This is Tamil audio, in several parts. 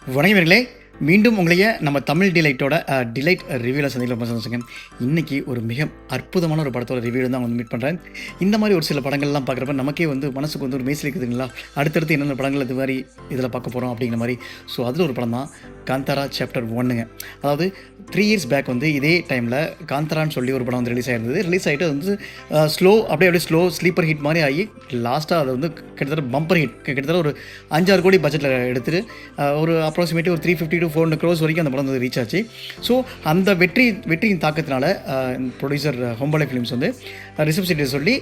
வணக்கங்களே, மீண்டும் உங்களையே நம்ம தமிழ் டிலைட்டோட டிலைட் ரிவ்யூவில் சந்திக்கல ரொம்ப சந்தோஷங்க. இன்றைக்கி ஒரு மிக அற்புதமான ஒரு படத்தோட ரிவ்யூ தான் வந்து மீட் பண்ணுறேன். இந்த மாதிரி ஒரு சில படங்கள்லாம் பார்க்குறப்ப நமக்கே வந்து மனசுக்கு வந்து ஒரு மேய்சிலிக்குதுங்களா, அடுத்தடுத்து என்னென்ன படங்கள் இது மாதிரி இதில் பார்க்க போகிறோம் அப்படிங்கிற மாதிரி. ஸோ அதில் ஒரு படம் தான் காந்தாரா சாப்டர் 1ங்க. அதாவது 3 இயர்ஸ் பேக் வந்து இதே டைமில் காந்தாரான்னு சொல்லி ஒரு படம் வந்து ரிலீஸ் ஆகிருந்தது. ரிலீஸ் ஆகிட்டு வந்து அப்படியே ஸ்லோ ஸ்லீப்பர் ஹிட் மாதிரி ஆகி லாஸ்ட்டாக அதை வந்து கிட்டத்தட்ட பம்பர் ஹிட், கிட்டத்தட்ட ஒரு 5-6 கோடி பட்ஜெட்டில் எடுத்துகிட்டு ஒரு அப்ராக்சிமேட்லி ஒரு 350 to 400 crores வரைக்கும் அந்த படம் வந்து ரீச் ஆச்சு. ஸோ அந்த வெற்றியின் தாக்கத்தினால ப்ரொடியூசர் ஹோம்பலே ஃபிலிம்ஸ் வந்து ரிஷப் ஷெட்டி சொல்லி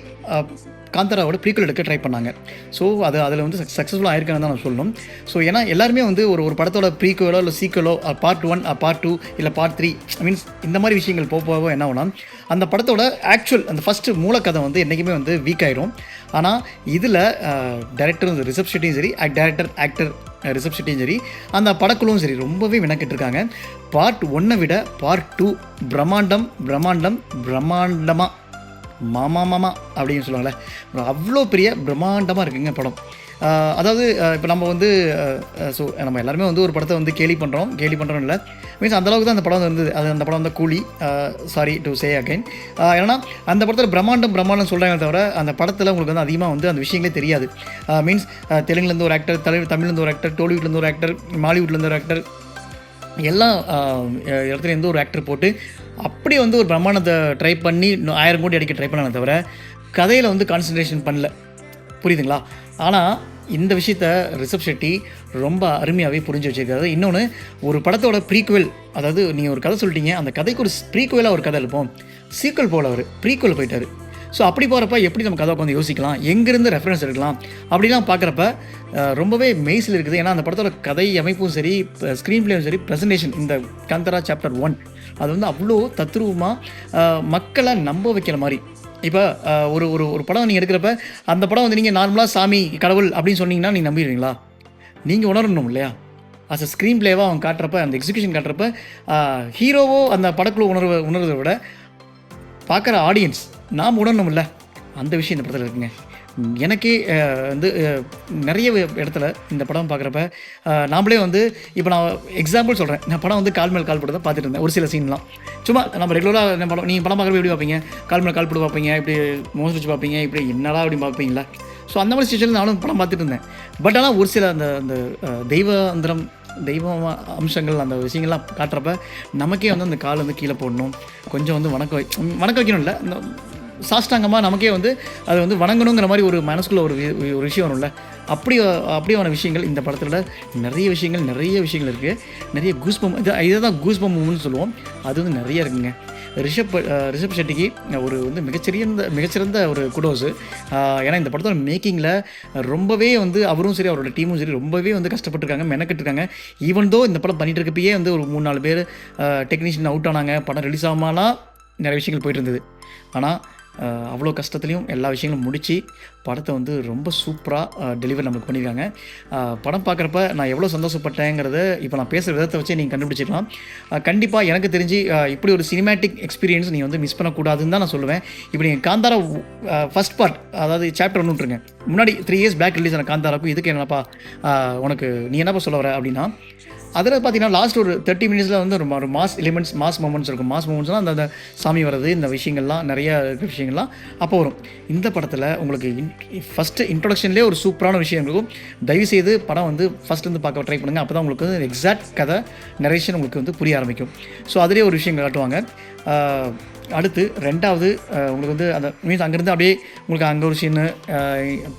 காந்தாராவோட ப்ரீக்வல் எடுக்க ட்ரை பண்ணாங்க. ஸோ அதில் வந்து சக்ஸஸ்ஃபுல்லாக ஆயிருக்கான்னு தான் நான் சொல்லணும். ஸோ ஏன்னா எல்லாருமே வந்து ஒரு படத்தோட ப்ரீக்வலோ இல்லை சீக்வலோ பார்ட் 1 பார்ட் 2 இல்லை பார்ட் 3 மீன்ஸ் இந்த மாதிரி விஷயங்கள் போக என்ன ஆகும்னா அந்த படத்தோட ஆக்சுவல் அந்த ஃபஸ்ட்டு மூலக்கதை வந்து என்றைக்குமே வந்து வீக் ஆயிரும். ஆனால் இதில் டைரக்டர் வந்து ரிஷப் ஷெட்டியும் சரி, ஆக்டர் ரிஷப் ஷெட்டியும் சரி, அந்த படக்குழுவும் சரி ரொம்பவே வினக்கிட்டுருக்காங்க. பார்ட் 1 விட பார்ட் 2 பிரம்மாண்டமாக மாமா அப்படின்னு சொல்லுவாங்கள்ல, அவ்வளோ பெரிய பிரம்மாண்டமாக இருக்குங்க படம். அதாவது இப்போ நம்ம வந்து ஸோ நம்ம எல்லாருமே வந்து ஒரு படத்தை வந்து கேலி பண்ணுறோம் இல்லை மீன்ஸ் அந்தளவுக்கு தான் அந்த படம் இருந்தது. அந்த படம் வந்து கூலி, சாரி டு சே அகைன். ஏன்னா அந்த படத்தில் பிரம்மாண்டம் சொல்கிறாங்க தவிர அந்த படத்தில் உங்களுக்கு வந்து அதிகமாக வந்து அந்த விஷயங்களே தெரியாது. மீன்ஸ் தெலுங்குலேருந்து ஒரு ஆக்டர், தமிழ்லேருந்து ஒரு ஆக்டர், டோலிவுட்லேருந்து ஒரு ஆக்டர், மாலிவுட்லேருந்து ஒரு ஆக்டர், எல்லா இடத்துலேருந்து ஒரு ஆக்டர் போட்டு அப்படி வந்து ஒரு பிரம்மாண்டத்தை ட்ரை பண்ணி 1000 கோடி அடிக்க ட்ரை பண்ணாங்க தவிர கதையில் வந்து கான்சன்ட்ரேஷன் பண்ணல. புரியுதுங்களா? ஆனால் இந்த விஷயத்த ரிஷப் ஷெட்டி ரொம்ப அருமையாகவே புரிஞ்சு வச்சுருக்காரு. இன்னொன்று, ஒரு படத்தோட ப்ரீக்வல், அதாவது நீங்கள் ஒரு கதை சொல்லிட்டீங்க, அந்த கதைக்கு ஒரு ப்ரீக்வலாக ஒரு கதை இருப்போம், சீக்வல் போல் அவர் ப்ரீக்வல் போயிட்டார். ஸோ அப்படி போகிறப்ப எப்படி நம்ம கதை உட்காந்து யோசிக்கலாம், எங்கேருந்து ரெஃபரன்ஸ் எடுக்கலாம் அப்படிலாம் பார்க்குறப்ப ரொம்பவே மெய்ஸில் இருக்குது. ஏன்னா அந்த படத்தோட கதை அமைப்பும் சரி, ஸ்க்ரீன் பிளேயும் சரி, ப்ரெசன்டேஷன், இந்த காந்தாரா சாப்டர் 1 அது வந்து அவ்வளோ தத்ரூபமாக மக்களை நம்ப வைக்கிற மாதிரி. இப்போ ஒரு படம் நீங்கள் எடுக்கிறப்ப அந்த படம் வந்து நீங்கள் நார்மலாக சாமி கடவுள் அப்படின்னு சொன்னீங்கன்னா நீங்கள் நம்பிடுவீங்களா? நீங்கள் உணரணும் இல்லையா? அஸ் அ ஸ்க்ரீன் பிளேவாக அவங்க காட்டுறப்ப, அந்த எக்ஸிக்யூஷன் காட்டுறப்ப ஹீரோவோ அந்த படக்குழு உணர்வதை விட பார்க்குற ஆடியன்ஸ் நாம் உணரணும்ல, அந்த விஷயம் இந்த படத்தில் இருக்குங்க. எனக்கே வந்து நிறைய இடத்துல இந்த படம் பார்க்குறப்ப நாம்ளே வந்து இப்போ நான் எக்ஸாம்பிள் சொல்கிறேன், நான் படம் வந்து கால் மேல் கால் போட்டு தான் பார்த்துட்டு இருந்தேன். ஒரு சில சீன்லாம் சும்மா நம்ம ரெகுலராக நீங்கள் படம் பார்க்குறப்ப எப்படி பார்ப்பீங்க? கால் மேல் கால் போட்டு பார்ப்பீங்க, இப்படி மோசம் வச்சு பார்ப்பீங்க, இப்படி என்னடா அப்படி பார்ப்பீங்களா? ஸோ அந்த மாதிரி சிச்சுவேஷன் நானும் படம் பார்த்துட்டு இருந்தேன். பட் ஆனால் ஒரு சில அந்த தெய்வ அம்சங்கள், அந்த விஷயங்கள்லாம் காட்டுறப்ப நமக்கே வந்து அந்த கால் வந்து கீழே போடணும், கொஞ்சம் வந்து வணக்க வைக்கணும் இல்லை, இந்த சாஷ்டாங்கமாக நமக்கே வந்து அதை வந்து வணங்கணுங்கிற மாதிரி ஒரு மனசுக்குள்ள ஒரு விஷயம் வரும்ல, அப்படியான விஷயங்கள் இந்த படத்தில் நிறைய விஷயங்கள் இருக்குது. நிறைய கூஸ்பம், இதை தான் கூஸ்பம் மூவ்னு சொல்லுவோம், அது வந்து நிறைய இருக்குங்க. ரிஷப் ஷெட்டிக்கு ஒரு வந்து மிகச்சிறந்த ஒரு குடோஸு. ஏன்னா இந்த படத்தோட மேக்கிங்கில் ரொம்பவே வந்து அவரும் சரி, அவரோட டீமும் சரி ரொம்பவே வந்து கஷ்டப்பட்டுருக்காங்க, மெனக்கட்டுருக்காங்க. ஈவன் தோ இந்த படம் பண்ணிகிட்டு இருக்கப்பயே வந்து ஒரு 3-4 பேர் டெக்னீஷியன் அவுட் ஆனாங்க, படம் ரிலீஸ் ஆகாமலாம் நிறைய விஷயங்கள் போயிட்டு இருந்தது. ஆனால் அவ்வளோ கஷ்டத்துலையும் எல்லா விஷயங்களும் முடித்து படத்தை வந்து ரொம்ப சூப்பராக டெலிவரி நமக்கு பண்ணியிருக்காங்க. படம் பார்க்குறப்ப நான் எவ்வளோ சந்தோஷப்பட்டேங்கிறத இப்போ நான் பேசுகிற விதத்தை வச்சு நீங்கள் கண்டுபிடிச்சிக்கலாம். கண்டிப்பாக எனக்கு தெரிஞ்சு இப்படி ஒரு சினிமேட்டிக் எக்ஸ்பீரியன்ஸ் நீங்கள் வந்து மிஸ் பண்ணக்கூடாதுன்னு தான் நான் சொல்லுவேன். இப்போ நீங்கள் காந்தாரா ஃபஸ்ட் பார்ட், அதாவது சாப்டர் 1 விட்டுருங்க, முன்னாடி 3 இயர்ஸ் பேக் ரிலீஸ் ஆன காந்தாராக்கும் இதுக்கு என்னப்பா உனக்கு நீ என்னப்பா சொல்ல வர அப்படின்னா, அதில் பார்த்தீங்கன்னா லாஸ்ட் ஒரு 30 மினிட்ஸில் வந்து ஒரு மாஸ் எலிமெண்ட்ஸ், மாஸ் மூமெண்ட்ஸ் இருக்கும். மாஸ் மூமெண்ட்ஸ்னால் அந்த சாமி வர்றது, இந்த விஷயங்கள்லாம் நிறைய விஷயங்கள்லாம் அப்போ வரும். இந்த படத்தில் உங்களுக்கு ஃபஸ்ட்டு இன்ட்ரொடக்ஷன்லேயே ஒரு சூப்பரான விஷயம் இருக்கும். தயவுசெய்து படம் வந்து ஃபஸ்ட்லேருந்து பார்க்க ட்ரை பண்ணுங்கள். அப்போ தான் உங்களுக்கு வந்து எக்ஸாக்ட் கதை நரேஷன் உங்களுக்கு வந்து புரிய ஆரம்பிக்கும். ஸோ அதிலே ஒரு விஷயம் காட்டுவாங்க. அடுத்து 2வது உங்களுக்கு வந்து அந்த மீன்ஸ் அங்கேருந்து அப்படியே உங்களுக்கு அங்கே ஒரு சீனு,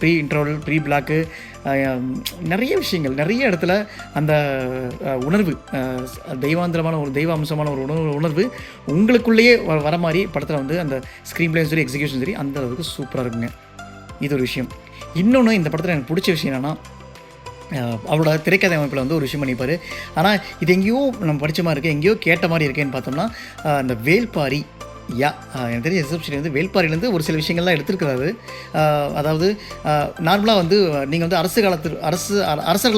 ப்ரீ இன்ட்ரோவல், ப்ரீ பிளாக்கு, நிறைய விஷயங்கள், நிறைய இடத்துல அந்த உணர்வு, தெய்வ அம்சமான ஒரு உணர்வு உங்களுக்குள்ளேயே வர மாதிரி படத்தில் வந்து அந்த ஸ்க்ரீன் பிளேயும் சரி, எக்ஸிக்யூஷன் சரி அந்த அளவுக்கு சூப்பராக இருக்குங்க. இது ஒரு விஷயம். இன்னொன்று, இந்த படத்தில் எனக்கு பிடிச்ச விஷயம் என்னென்னா, அவரோட திரைக்கதை அமைப்பில் வந்து ஒரு விஷயம் பண்ணிப்பார். ஆனால் இது எங்கேயோ நம்ம படித்த மாதிரி இருக்குது, எங்கேயோ கேட்ட மாதிரி இருக்கேன்னு பார்த்தோம்னா, அந்த வேல்பாரி, எனக்கு தெரிஞ்ச ரிஷப் ஷெட்டி வந்து வேல்பாரியிலேருந்து ஒரு சில விஷயங்கள்லாம் எடுத்துருக்கிறாரு. அதாவது நார்மலாக வந்து நீங்கள் வந்து அரசர்களை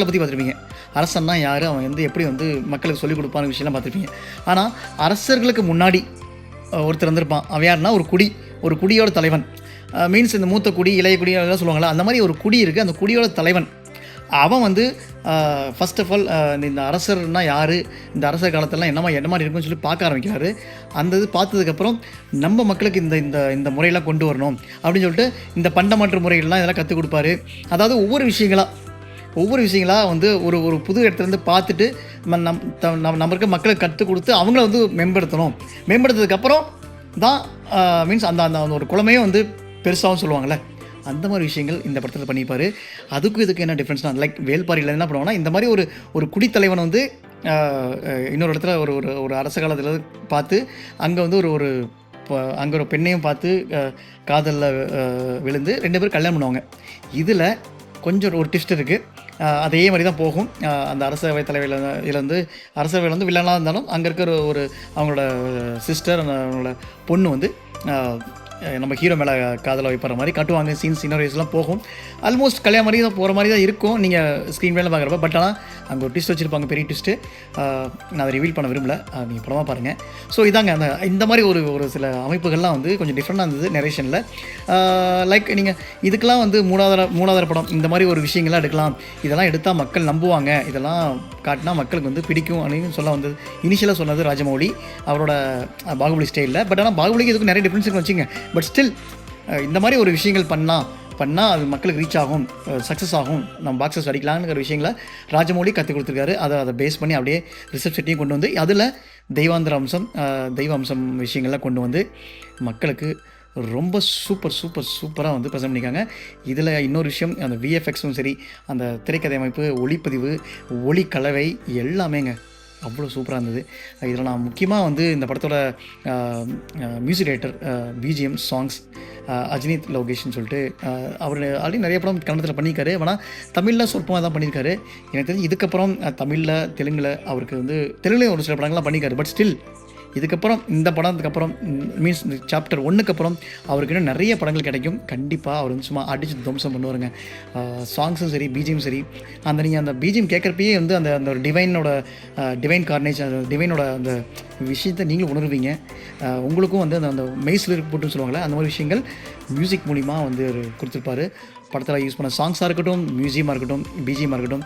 பற்றி பார்த்துருப்பீங்க. அரசன்னா யார், அவன் வந்து எப்படி வந்து மக்களுக்கு சொல்லிக் கொடுப்பான விஷயம்லாம் பார்த்துருப்பீங்க. ஆனால் அரசர்களுக்கு முன்னாடி ஒருத்தர் வந்திருப்பான். அவன் யாருன்னா ஒரு குடியோட தலைவன். மீன்ஸ் இந்த மூத்த குடி, இளைய குடி அதெல்லாம் சொல்லுவாங்களா, அந்த மாதிரி ஒரு குடி இருக்குது. அந்த குடியோட தலைவன் அவன் வந்து ஃபர்ஸ்ட் ஆஃப் ஆல் இந்த அரசர்னால் யார், இந்த அரசர் காலத்திலலாம் என்ன மாதிரி இருக்குன்னு சொல்லி பார்க்க ஆரம்பிக்கிறாரு. அந்த இது பார்த்ததுக்கப்புறம் நம்ம மக்களுக்கு இந்த இந்த இந்த முறையெல்லாம் கொண்டு வரணும் அப்படின்னு சொல்லிட்டு இந்த பண்டமாற்று முறைகள்லாம் இதெல்லாம் கற்றுக் கொடுப்பாரு. அதாவது ஒவ்வொரு விஷயங்களாக வந்து ஒரு ஒரு புது இடத்துலேருந்து பார்த்துட்டு நம்ம இருக்க மக்களுக்கு கற்றுக் கொடுத்து அவங்கள வந்து மேம்படுத்ததுக்கப்புறம் தான் மீன்ஸ் அந்த அந்த ஒரு குழமையே வந்து பெருசாகவும் சொல்லுவாங்கள்ல, அந்த மாதிரி விஷயங்கள் இந்த படத்தில் பண்ணியிருப்பார். அதுக்கும் இதுக்கு என்ன டிஃப்ரென்ஸ்னால், லைக் வேல்பாரியில் என்ன பண்ணுவாங்கன்னா, இந்த மாதிரி ஒரு குடித்தலைவனை வந்து இன்னொரு இடத்துல ஒரு ஒரு ஒரு அரச காலத்தில் பார்த்து அங்கே வந்து ஒரு அங்கே ஒரு பெண்ணையும் பார்த்து காதலில் விழுந்து 2 பேரும் கல்யாணம் பண்ணுவாங்க. இதில் கொஞ்சம் ஒரு ட்விஸ்ட் இருக்குது. அதே மாதிரி தான் போகும். அந்த அரசவை தலைவையில் இதில் வந்து அரசவையில் வந்து வில்லனாக இருந்தாலும் அங்கே இருக்கிற ஒரு அவங்களோட சிஸ்டர், அவங்களோட பொண்ணு வந்து நம்ம ஹீரோ மேலே காதலை வைப்படுற மாதிரி காட்டுவாங்க. சீனரிஸ்லாம் போகும். ஆல்மோஸ்ட் கல்யாணம் மாதிரி தான் போகிற மாதிரி தான் இருக்கும் நீங்கள் ஸ்க்ரீன் மேலே பார்க்குறப்ப. பட் ஆனால் அங்கே ஒரு ட்விஸ்ட் வச்சுருப்பாங்க, பெரிய ட்விஸ்ட்டு. நான் அதை ரிவீல் பண்ண விரும்பல, நீங்கள் படமாக பாருங்கள். ஸோ இதாங்க இந்த மாதிரி ஒரு சில அமைப்புகள்லாம் வந்து கொஞ்சம் டிஃப்ரெண்டாக இருந்தது நரேஷனில். லைக் நீங்கள் இதுக்கெல்லாம் வந்து மூணாவது படம் இந்த மாதிரி ஒரு விஷயங்கள்லாம் எடுக்கலாம், இதெல்லாம் எடுத்தால் மக்கள் நம்புவாங்க, இதெல்லாம் காட்டினா மக்களுக்கு வந்து பிடிக்கும் அப்படின்னு சொல்ல வந்தது. இனிஷியலாக சொன்னது ராஜமௌலி அவரோட பாகுபலி ஸ்டைலில். பட் ஆனால் பாகுபலிக்கு இதுக்கு நிறைய டிஃப்ரென்ஸ் இருக்குன்னு வச்சுங்க. பட் ஸ்டில் இந்த மாதிரி ஒரு விஷயங்கள் பண்ணால் அது மக்களுக்கு ரீச் ஆகும், சக்ஸஸ் ஆகும், நம்ம பாக்ஸஸ் அடிக்கலாங்கிற விஷயங்களை ராஜமௌலி கற்றுக் கொடுத்துருக்காரு. அதை பேஸ் பண்ணி அப்படியே ரிசர்ச் செட்டியும் கொண்டு வந்து அதில் தெய்வ அம்சம் விஷயங்கள்லாம் கொண்டு வந்து மக்களுக்கு ரொம்ப சூப்பராக வந்து ப்ரெசென்ட் பண்ணியிருக்காங்க. இதில் இன்னொரு விஷயம், அந்த விஎஃப்எக்ஸும் சரி, அந்த திரைக்கதை அமைப்பு, ஒளிப்பதிவு, ஒளி கலவை எல்லாமேங்க அவ்வளோ சூப்பராக இருந்தது. இதில் நான் முக்கியமாக வந்து இந்த படத்தோட மியூசிக் டைரக்டர், பிஜிஎம் சாங்ஸ் அஜினித் லோகேஷ்னு சொல்லிட்டு அவர் ஆல்ரெடி நிறைய படம் கன்னடத்தில் பண்ணியிருக்காரு. ஆனால் தமிழில் சொற்பமாக தான் பண்ணியிருக்காரு. எனக்கு தெரிஞ்சு இதுக்கப்புறம் தமிழில் தெலுங்கில் அவருக்கு வந்து தெலுங்குலேயும் ஒரு சில படங்கள்லாம் பண்ணியிருக்காரு. பட் ஸ்டில் இதுக்கப்புறம் இந்த படத்துக்கு அப்புறம் மீன்ஸ் இந்த சாப்டர் 1க்கு அப்புறம் அவருக்கு இன்னும் நிறைய படங்கள் கிடைக்கும். கண்டிப்பாக அவர் வந்து சும்மா அடிச்சு துவம்சம் பண்ணுவாருங்க. சாங்ஸும் சரி, பிஜிஎம் சரி. நீங்கள் அந்த பிஜிஎம் கேட்குறப்பயே வந்து அந்த அந்த ஒரு டிவைன் கார்னேஜ், அந்த டிவைனோட அந்த விஷயத்தை நீங்களும் உணர்வீங்க. உங்களுக்கும் வந்து அந்த மெய்சில் போட்டுன்னு சொல்லுவாங்களே, அந்த மாதிரி விஷயங்கள் மியூசிக் மூலிமா வந்து கொடுத்துருப்பாரு. படத்தில் யூஸ் பண்ண சாங்ஸாக இருக்கட்டும், மியூசியமாக இருக்கட்டும், பிஜிஎம்மாக இருக்கட்டும்,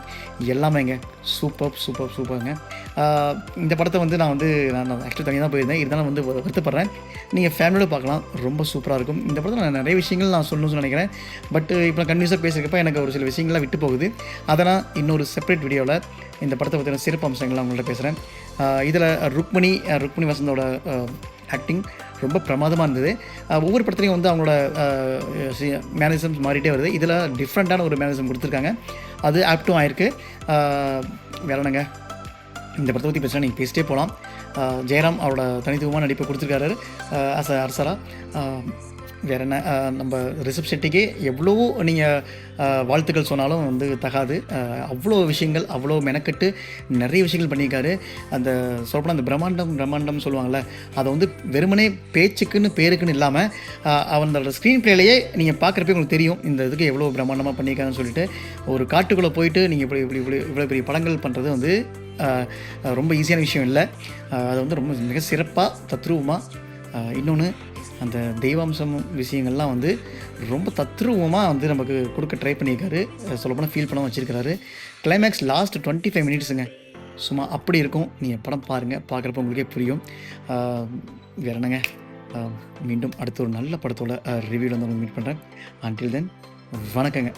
எல்லாமேங்க சூப்பருங்க. இந்த படத்தை வந்து நான் ஆக்சுவலி தனியாக தான் போயிருந்தேன். இருந்தாலும் வந்து வருத்தப்படுறேன். நீங்கள் ஃபேமிலியோடு பார்க்கலாம், ரொம்ப சூப்பராக இருக்கும். இந்த படத்தில் நான் நிறைய விஷயங்கள் நான் சொல்லணும்னு நினைக்கிறேன். பட் இப்போ நான் கன்வியூஸாக பேசுகிறப்ப எனக்கு ஒரு சில விஷயங்கள்லாம் விட்டு போகுது. அதெல்லாம் இன்னொரு செப்பரேட் வீடியோவில் இந்த படத்தை பற்றின சிறப்பு அம்சங்கள்லாம் உங்கள்கிட்ட பேசுகிறேன். இதில் ருக்மிணி வசந்தோட ஆக்டிங் ரொம்ப பிரமாதமாக இருந்தது. ஒவ்வொரு படத்துலையும் வந்து அவங்களோட மேனரிசம்ஸ் மாறிட்டே வருது. இதில் டிஃப்ரெண்ட்டான ஒரு மேனரிசம் கொடுத்துருக்காங்க. அது ஆப்டும் ஆயிருக்கு. வேற என்னங்க, இந்த படத்தை பற்றி பேசினா நீங்கள் பேசிட்டே போகலாம். ஜெயராம் அவரோட தனித்துவமான நடிப்பை கொடுத்துருக்காரு ஆஸ் அ அரசராக. வேறு என்ன, நம்ம ரிஷப் ஷெட்டிக்கே எவ்வளவோ நீங்கள் வாழ்த்துக்கள் சொன்னாலும் வந்து தகாது. அவ்வளோ விஷயங்கள், அவ்வளோ மெனக்கட்டு நிறைய விஷயங்கள் பண்ணியிருக்காரு. அந்த சொல்லப்போனால் அந்த பிரம்மாண்டம் சொல்லுவாங்கள்ல, அதை வந்து வெறுமனே பேருக்குன்னு இல்லாமல் அவனோட ஸ்க்ரீன் பிளேலையே நீங்கள் பார்க்குறப்பே உங்களுக்கு தெரியும் இந்த இதுக்கு எவ்வளோ பிரம்மாண்டமாக பண்ணியிருக்காருன்னு சொல்லிட்டு. ஒரு காட்டுக்குள்ளே போயிட்டு நீங்கள் இவ்வளோ பெரிய படங்கள் பண்ணுறது வந்து ரொம்ப ஈஸியான விஷயம் இல்லை. அது வந்து ரொம்ப மிக சிறப்பாக தத்ரூபமாக. இன்னொன்று, அந்த தெய்வாம்சம் விஷயங்கள்லாம் வந்து ரொம்ப தத்ரூபமாக வந்து நமக்கு கொடுக்க ட்ரை பண்ணியிருக்காரு. சொல்லப்போனால் ஃபீல் பண்ண வச்சுருக்கிறாரு. கிளைமேக்ஸ் லாஸ்ட் 25 மினிட்ஸுங்க சும்மா அப்படி இருக்கும். நீங்கள் படம் பாருங்கள், பார்க்குறப்ப உங்களுக்கே புரியும். வேற என்னங்க, மீண்டும் அடுத்த ஒரு நல்ல படத்தோட ரிவ்யூவில் வந்து மீட் பண்ணுறேன். அன்டில் தென், வணக்கங்க.